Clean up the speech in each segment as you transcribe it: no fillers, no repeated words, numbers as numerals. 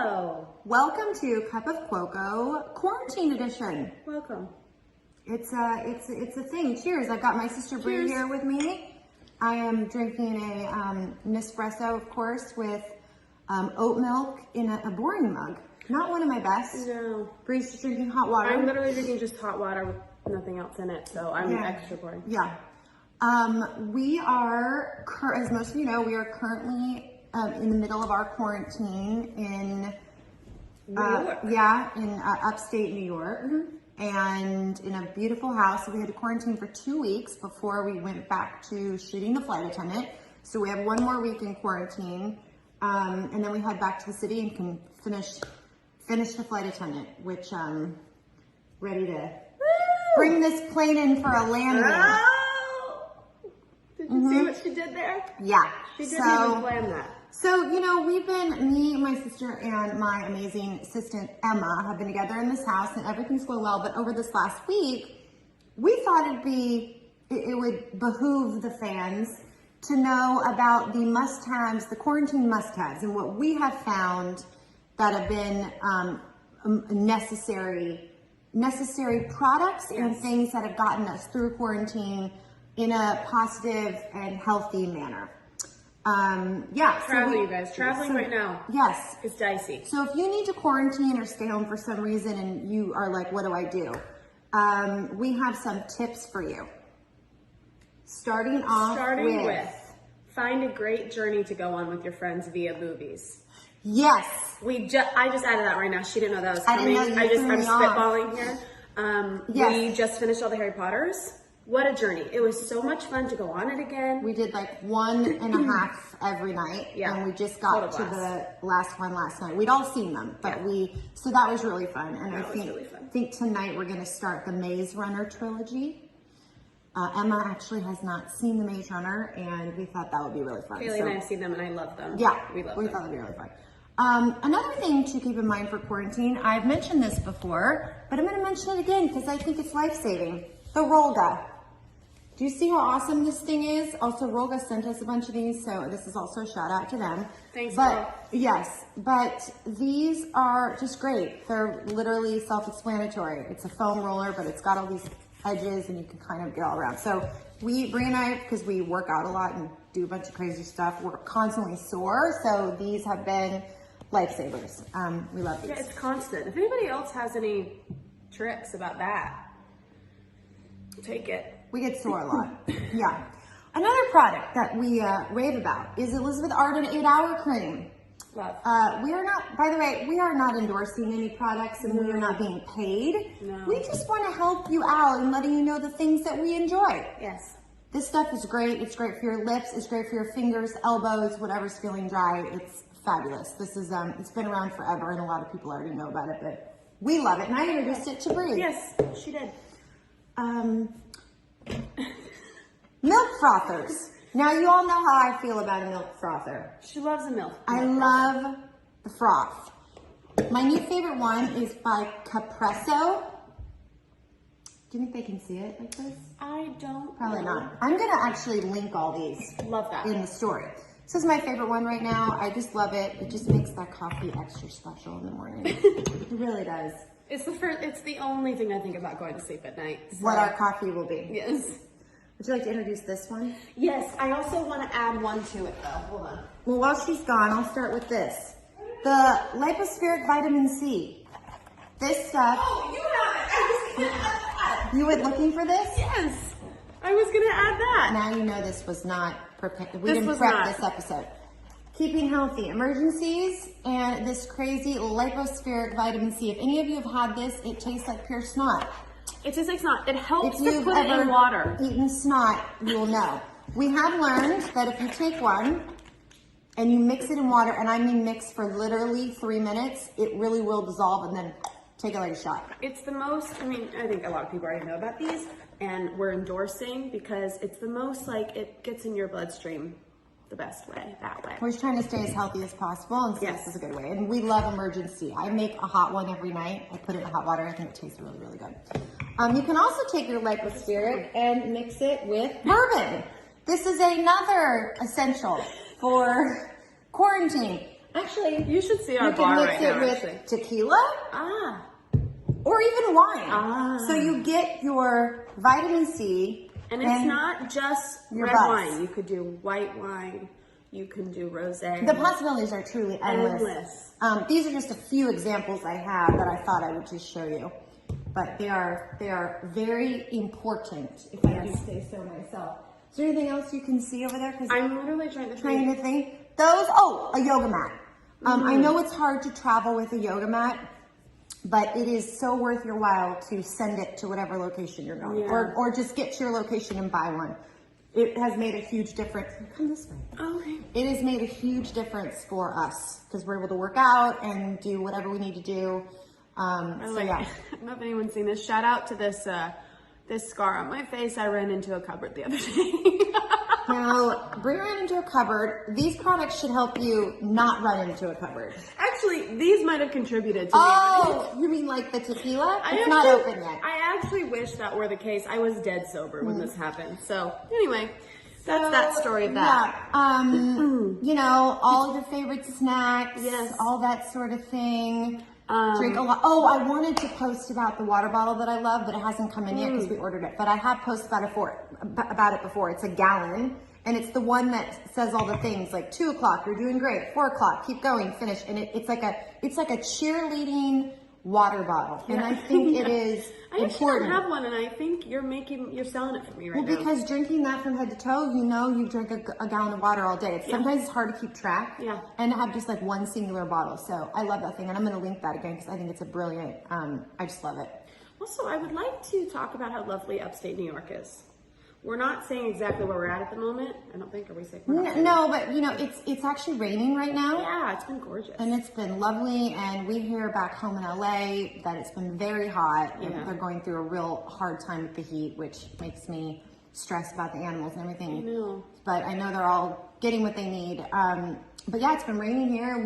Hello. Welcome to Cup of Cuoco Quarantine Edition. Welcome. It's a thing. Cheers. I've got my sister Bree here with me. I am drinking a Nespresso, of course, with oat milk in a boring mug. Not one of my best. No. Bree's just drinking hot water. I'm literally drinking just hot water with nothing else in it, so I'm extra boring. Yeah. We are, as most of you know, we are currently in the middle of our quarantine in New York. in upstate New York, and in a beautiful house. So we had to quarantine for 2 weeks before we went back to shooting The Flight Attendant. So we have 1 more week in quarantine, and then we head back to the city and can finish The Flight Attendant, which ready to bring this plane in for a landing. Oh! Did you see what she did there? Yeah. She didn't even plan that. So, you know, me, my sister, and my amazing assistant, Emma, have been together in this house, and everything's going well. But over this last week, we thought it would behoove the fans to know about the must-haves, the quarantine must-haves, and what we have found that have been necessary products and things that have gotten us through quarantine in a positive and healthy manner. Traveling, you guys. Traveling right now. Yes. It's dicey. So if you need to quarantine or stay home for some reason and you are like, what do I do? We have some tips for you. Starting with find a great journey to go on with your friends via movies. Yes. I just added that right now. She didn't know that was I coming. didn't know you I'm threw me off. spitballing here. Yes. We just finished all the Harry Potters. What a journey. It was so much fun to go on it again. We did like 1.5 every night. Yeah. And we just got to the last one last night. We'd all seen them, but so that was really fun. And I think tonight we're going to start the Maze Runner trilogy. Emma actually has not seen the Maze Runner, and we thought that would be really fun. Kaley and I have seen them, and I love them. Yeah, we thought it would be really fun. Another thing to keep in mind for quarantine, I've mentioned this before, but I'm going to mention it again because I think it's life-saving. The Rolga. Do you see how awesome this thing is? Also, Rolga sent us a bunch of these, so this is also a shout out to them. Thanks, Yes, but these are just great. They're literally self-explanatory. It's a foam roller, but it's got all these edges, and you can kind of get all around. So Bree and I, because we work out a lot and do a bunch of crazy stuff, we're constantly sore, so these have been lifesavers. We love these. Yeah, it's constant. If anybody else has any tricks about that, take it. We get sore a lot. Yeah. Another product that we rave about is Elizabeth Arden 8-Hour Cream. Love. We are not, by the way, we are not endorsing any products, and we are not being paid. No. We just want to help you out and letting you know the things that we enjoy. Yes. This stuff is great. It's great for your lips. It's great for your fingers, elbows, whatever's feeling dry. It's fabulous. This is, it's been around forever, and a lot of people already know about it, but we love it. And I introduced it to Bree. Yes, she did. Milk frothers. Now, you all know how I feel about a milk frother. She loves the milk. I love the froth. My new favorite one is by Capresso. Do you think they can see it like this? I don't Probably know. not. I'm going to actually link all these Love that. in the story. This is my favorite one right now. I just love it. It just makes that coffee extra special in the morning. It really does. It's the only thing I think about going to sleep at night. So. What our coffee will be. Yes. Would you like to introduce this one? Yes, I also want to add one to it though. Hold on. Well, while she's gone, I'll start with this. The lipospheric vitamin C. This stuff. Oh, you have it. I was going to add that. You went looking for this? Yes. I was going to add that. Now you know this was not prepared. We didn't prep this episode. Keeping healthy, emergencies, and this crazy lipospheric vitamin C. If any of you have had this, it tastes like pure snot. It tastes like snot. It helps If to you've put it ever in water. eaten snot, you'll know. We have learned that if you take one and you mix it in water, and I mean mix for literally 3 minutes, it really will dissolve, and then take it like a shot. It's the most, I think a lot of people already know about these, and we're endorsing because it's the most, it gets in your bloodstream the best way, that way. We're just trying to stay as healthy as possible, and so this is a good way. And we love emergency. I make a hot one every night. I put it in hot water. I think it tastes really, really good. You can also take your lipospheric and mix it with bourbon. This is another essential for quarantine. Actually, You should see our you bar can right mix it now, with actually. tequila Ah. or even wine. Ah. So you get your vitamin C. And it's not just your red buzz. wine. You could do white wine. You can do rosé. The possibilities are truly endless. These are just a few examples I have that I thought I would just show you. But they are very important, if I do say so myself. Is there anything else you can see over there? 'Cause I'm literally trying to think. Those, a yoga mat. I know it's hard to travel with a yoga mat, but it is so worth your while to send it to whatever location you're going, or just get to your location and buy one. It has made a huge difference. Come this way. Okay. It has made a huge difference for us because we're able to work out and do whatever we need to do. I don't know if anyone's seen this. Shout out to this this scar on my face. I ran into a cupboard the other day. Now, Brie ran into a cupboard. These products should help you not run into a cupboard. Actually, these might have contributed to Oh, you mean like the tequila? It's not open yet. I actually wish that were the case. I was dead sober when this happened. So anyway, that's that story of that. Yeah. You know, all of your favorite snacks. Yes. All that sort of thing. Drink a lot. Oh, I wanted to post about the water bottle that I love, but it hasn't come in yet because we ordered it. But I have posted about it before. It's a gallon, and it's the one that says all the things like 2 o'clock, you're doing great. 4 o'clock, keep going, finish. And it's like a cheerleading water bottle, and I think it is I actually important. don't have one, and I think you're selling it for me right now. Well, because drinking that from head to toe, you know you drink a gallon of water all day. Sometimes it's hard to keep track and have just like one singular bottle. So I love that thing, and I'm going to link that again because I think it's a brilliant, I just love it. Also, I would like to talk about how lovely upstate New York is. We're not saying exactly where we're at the moment. I don't think, are we saying? No, but you know, it's actually raining right now. Yeah, it's been gorgeous. And it's been lovely, and we hear back home in LA that it's been very hot, and they're going through a real hard time with the heat, which makes me stressed about the animals and everything. I know. But I know they're all getting what they need. But yeah, it's been raining here.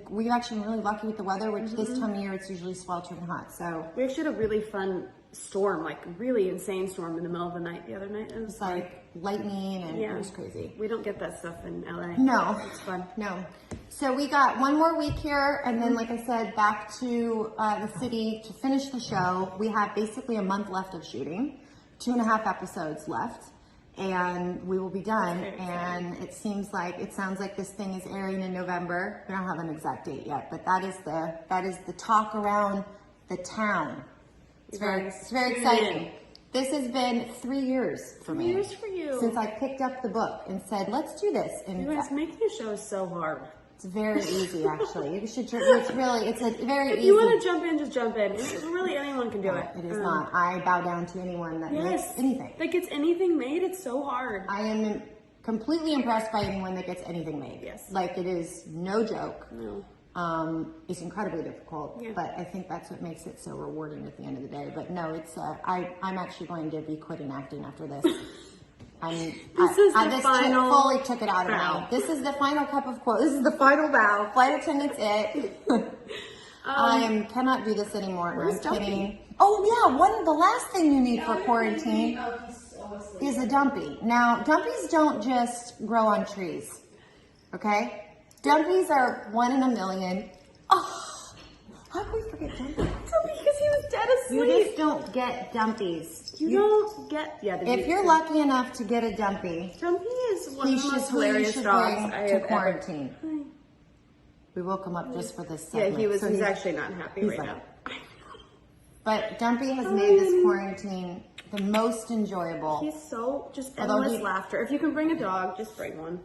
We've actually been really lucky with the weather, which this time of year it's usually sweltering hot. So we actually had a really fun storm, like really insane storm in the middle of the night the other night. It was like lightning, and it was crazy. We don't get that stuff in LA. No, it's fun. No. So we got one more week here, and then, like I said, back to the city to finish the show. We have basically a month left of shooting, 2.5 episodes left, and we will be done. And it sounds like this thing is airing in November. We don't have an exact date yet, but that is the talk around the town. It's very exciting. This has been 3 years for me. 3 years for you. Since I picked up the book and said, let's do this. And you guys, making a show is so hard. It's very easy, actually. You should. It's a very easy. If you want to jump in, just jump in. Really, anyone can do it. It is not. I bow down to anyone that makes anything. That gets anything made. It's so hard. I am completely impressed by anyone that gets anything made. Yes. Like, it is no joke. No. It's incredibly difficult, but I think that's what makes it so rewarding at the end of the day. But no, it's I'm actually going to be quitting acting after this. I fully took it out of me. This is the final cup of quote. This is the final bow. Flight attendant's it. I cannot do this anymore. I'm kidding. Oh yeah, the last thing you need for quarantine is a dumpy. Now, dumpies don't just grow on trees. Okay? Dumpies are 1 in a million. Oh, how could we forget Dumpy? Dumpy, because he was dead asleep. You just don't get dumpies. You don't get, if you're lucky enough to get a Dumpy, Dumpy is one of the most hilarious dogs I have quarantine. Ever. We woke him up just for this segment. Yeah, he's actually not happy right now. But Dumpy has made this quarantine the most enjoyable. He's so just endless laughter. If you can bring a dog, just bring one.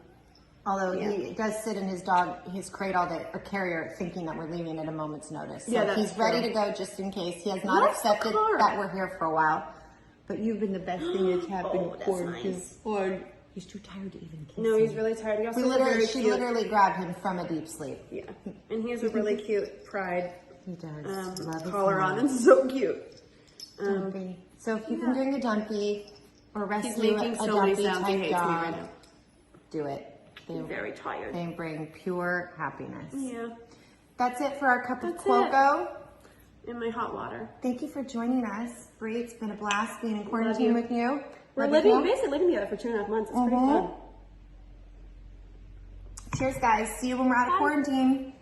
Although he does sit in his crate all day, or carrier, thinking that we're leaving at a moment's notice. So he's ready to go just in case. He has not accepted that we're here for a while. But you've been the best thing that's happened for him. Nice. Or he's too tired to even kiss No, he's really tired. He also she literally grabbed him from a deep sleep. Yeah. And he has a really cute pride he does. collar on. It's so cute. Dumpy. So if you can bring a Dumpy or rescue a Dumpy type dog, do it. They're very tired. They bring pure happiness. Yeah. That's it for our cup of Cuoco. In my hot water. Thank you for joining us, Brie. It's been a blast being in quarantine with you. We're basically living together for 2.5 months. It's pretty fun. Cheers, guys. See you when we're out of quarantine.